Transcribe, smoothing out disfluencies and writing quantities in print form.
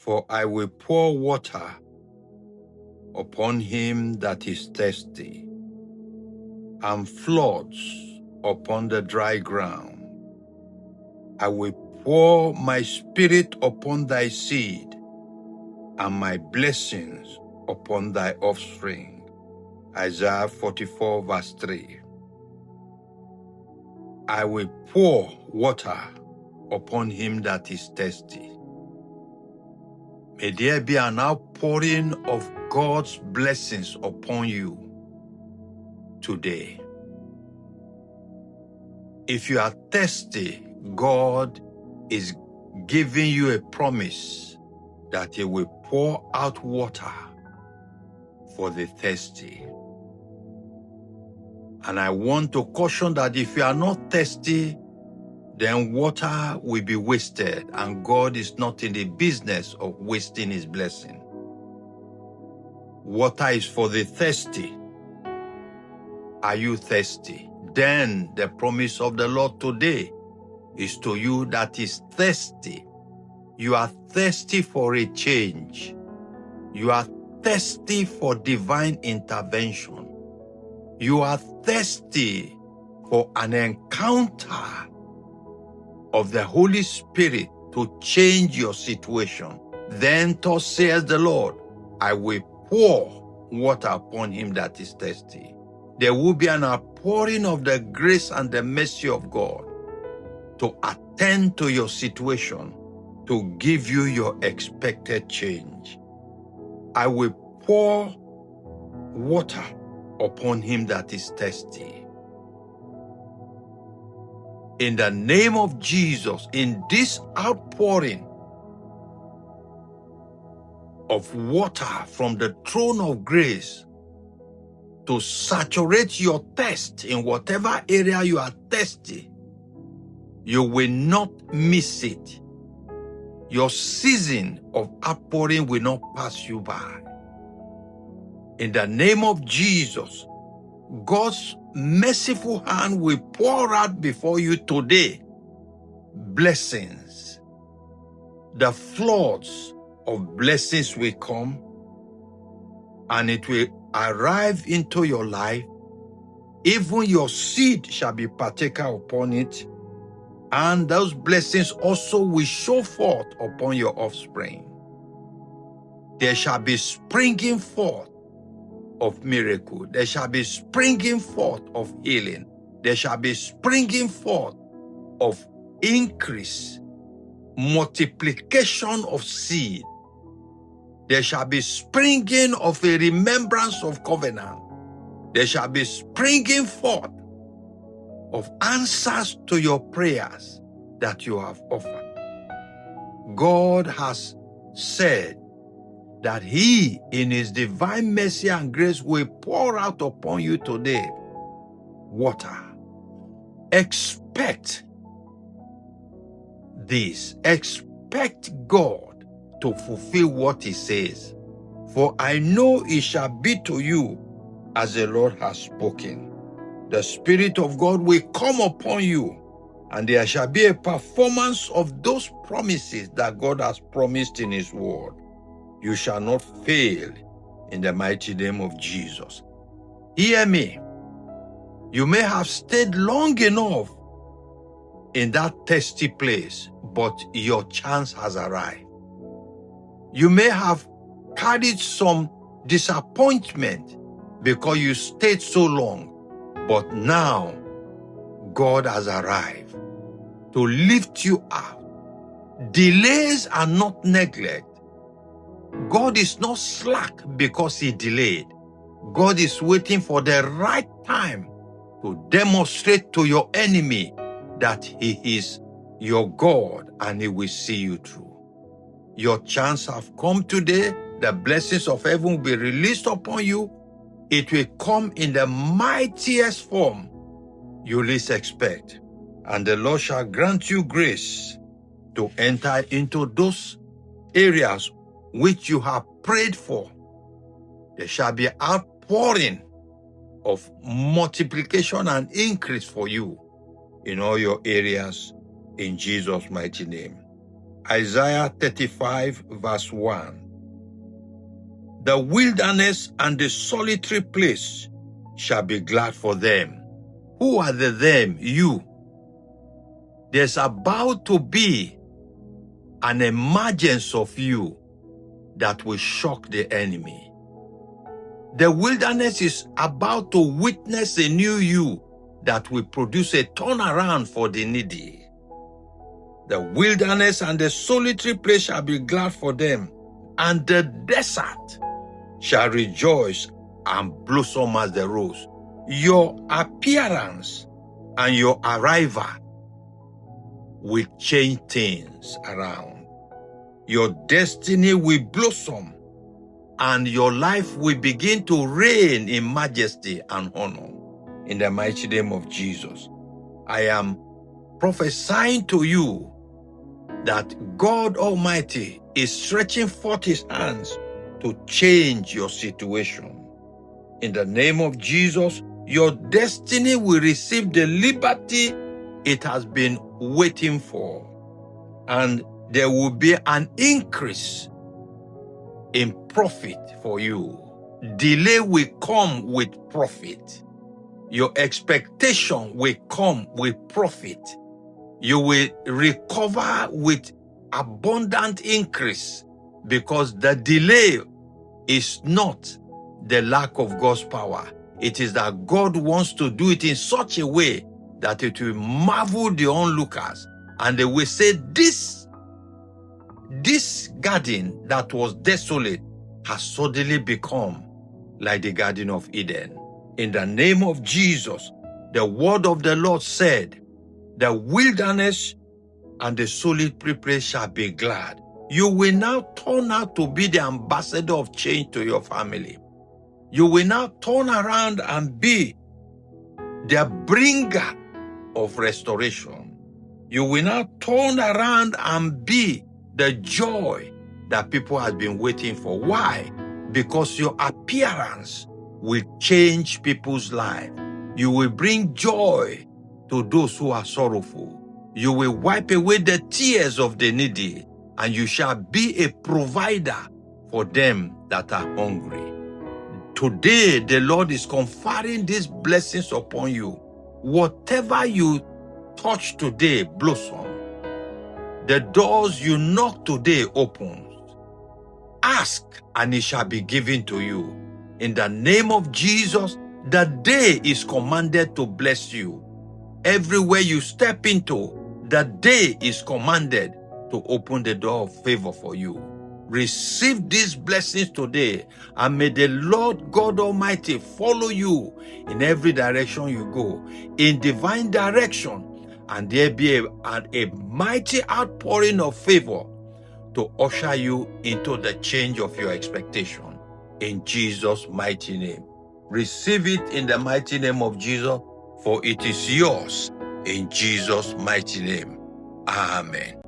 For I will pour water upon him that is thirsty, and floods upon the dry ground. I will pour my spirit upon thy seed, and my blessings upon thy offspring. Isaiah 44 verse 3. I will pour water upon him that is thirsty. May there be an outpouring of God's blessings upon you today. If you are thirsty, God is giving you a promise that he will pour out water for the thirsty. And I want to caution that if you are not thirsty, then water will be wasted, and God is not in the business of wasting his blessing. Water is for the thirsty. Are you thirsty? Then the promise of the Lord today is to you that is thirsty. You are thirsty for a change. You are thirsty for divine intervention. You are thirsty for an encounter of the Holy Spirit to change your situation. Then thus says the Lord, I will pour water upon him that is thirsty. There will be an outpouring of the grace and the mercy of God to attend to your situation, to give you your expected change. I will pour water upon him that is thirsty. In the name of Jesus, in this outpouring of water from the throne of grace to saturate your thirst in whatever area you are thirsty, you will not miss it. Your season of outpouring will not pass you by. In the name of Jesus, God's merciful hand will pour out before you today blessings. The floods of blessings will come, and it will arrive into your life. Even your seed shall be partaker upon it, and those blessings also will show forth upon your offspring. There shall be springing forth of miracle. There shall be springing forth of healing. There shall be springing forth of increase, multiplication of seed. There shall be springing of a remembrance of covenant. There shall be springing forth of answers to your prayers that you have offered. God has said that he, in his divine mercy and grace, will pour out upon you today water. Expect this. Expect God to fulfill what he says. For I know it shall be to you as the Lord has spoken. The Spirit of God will come upon you, and there shall be a performance of those promises that God has promised in his word. You shall not fail in the mighty name of Jesus. Hear me. You may have stayed long enough in that thirsty place, but your chance has arrived. You may have carried some disappointment because you stayed so long, but now God has arrived to lift you out. Delays are not neglect. God is not slack because he delayed. God is waiting for the right time to demonstrate to your enemy that he is your God and he will see you through. Your chance have come today. The blessings of heaven will be released upon you. It will come in the mightiest form you least expect. And the Lord shall grant you grace to enter into those areas which you have prayed for. There shall be outpouring of multiplication and increase for you in all your areas in Jesus' mighty name. Isaiah 35 verse 1. The wilderness and the solitary place shall be glad for them. Who are the them? You. There's about to be an emergence of you that will shock the enemy. The wilderness is about to witness a new you that will produce a turnaround for the needy. The wilderness and the solitary place shall be glad for them, and the desert shall rejoice and blossom as the rose. Your appearance and your arrival will change things around. Your destiny will blossom, and your life will begin to reign in majesty and honor. In the mighty name of Jesus, I am prophesying to you that God Almighty is stretching forth His hands to change your situation. In the name of Jesus, your destiny will receive the liberty it has been waiting for, and there will be an increase in profit for you. Delay will come with profit. Your expectation will come with profit. You will recover with abundant increase, because the delay is not the lack of God's power. It is that God wants to do it in such a way that it will marvel the onlookers, and they will say, this garden that was desolate has suddenly become like the Garden of Eden. In the name of Jesus, the word of the Lord said, the wilderness and the solitary place shall be glad. You will now turn out to be the ambassador of change to your family. You will now turn around and be the bringer of restoration. You will now turn around and be the joy that people have been waiting for. Why? Because your appearance will change people's lives. You will bring joy to those who are sorrowful. You will wipe away the tears of the needy, and you shall be a provider for them that are hungry. Today, the Lord is conferring these blessings upon you. Whatever you touch today blossom. The doors you knock today opens. Ask, and it shall be given to you. In the name of Jesus, the day is commanded to bless you. Everywhere you step into, the day is commanded to open the door of favor for you. Receive these blessings today, and may the Lord God Almighty follow you in every direction you go, in divine direction, and there be a mighty outpouring of favor to usher you into the change of your expectation. In Jesus' mighty name. Receive it in the mighty name of Jesus, for it is yours in Jesus' mighty name. Amen.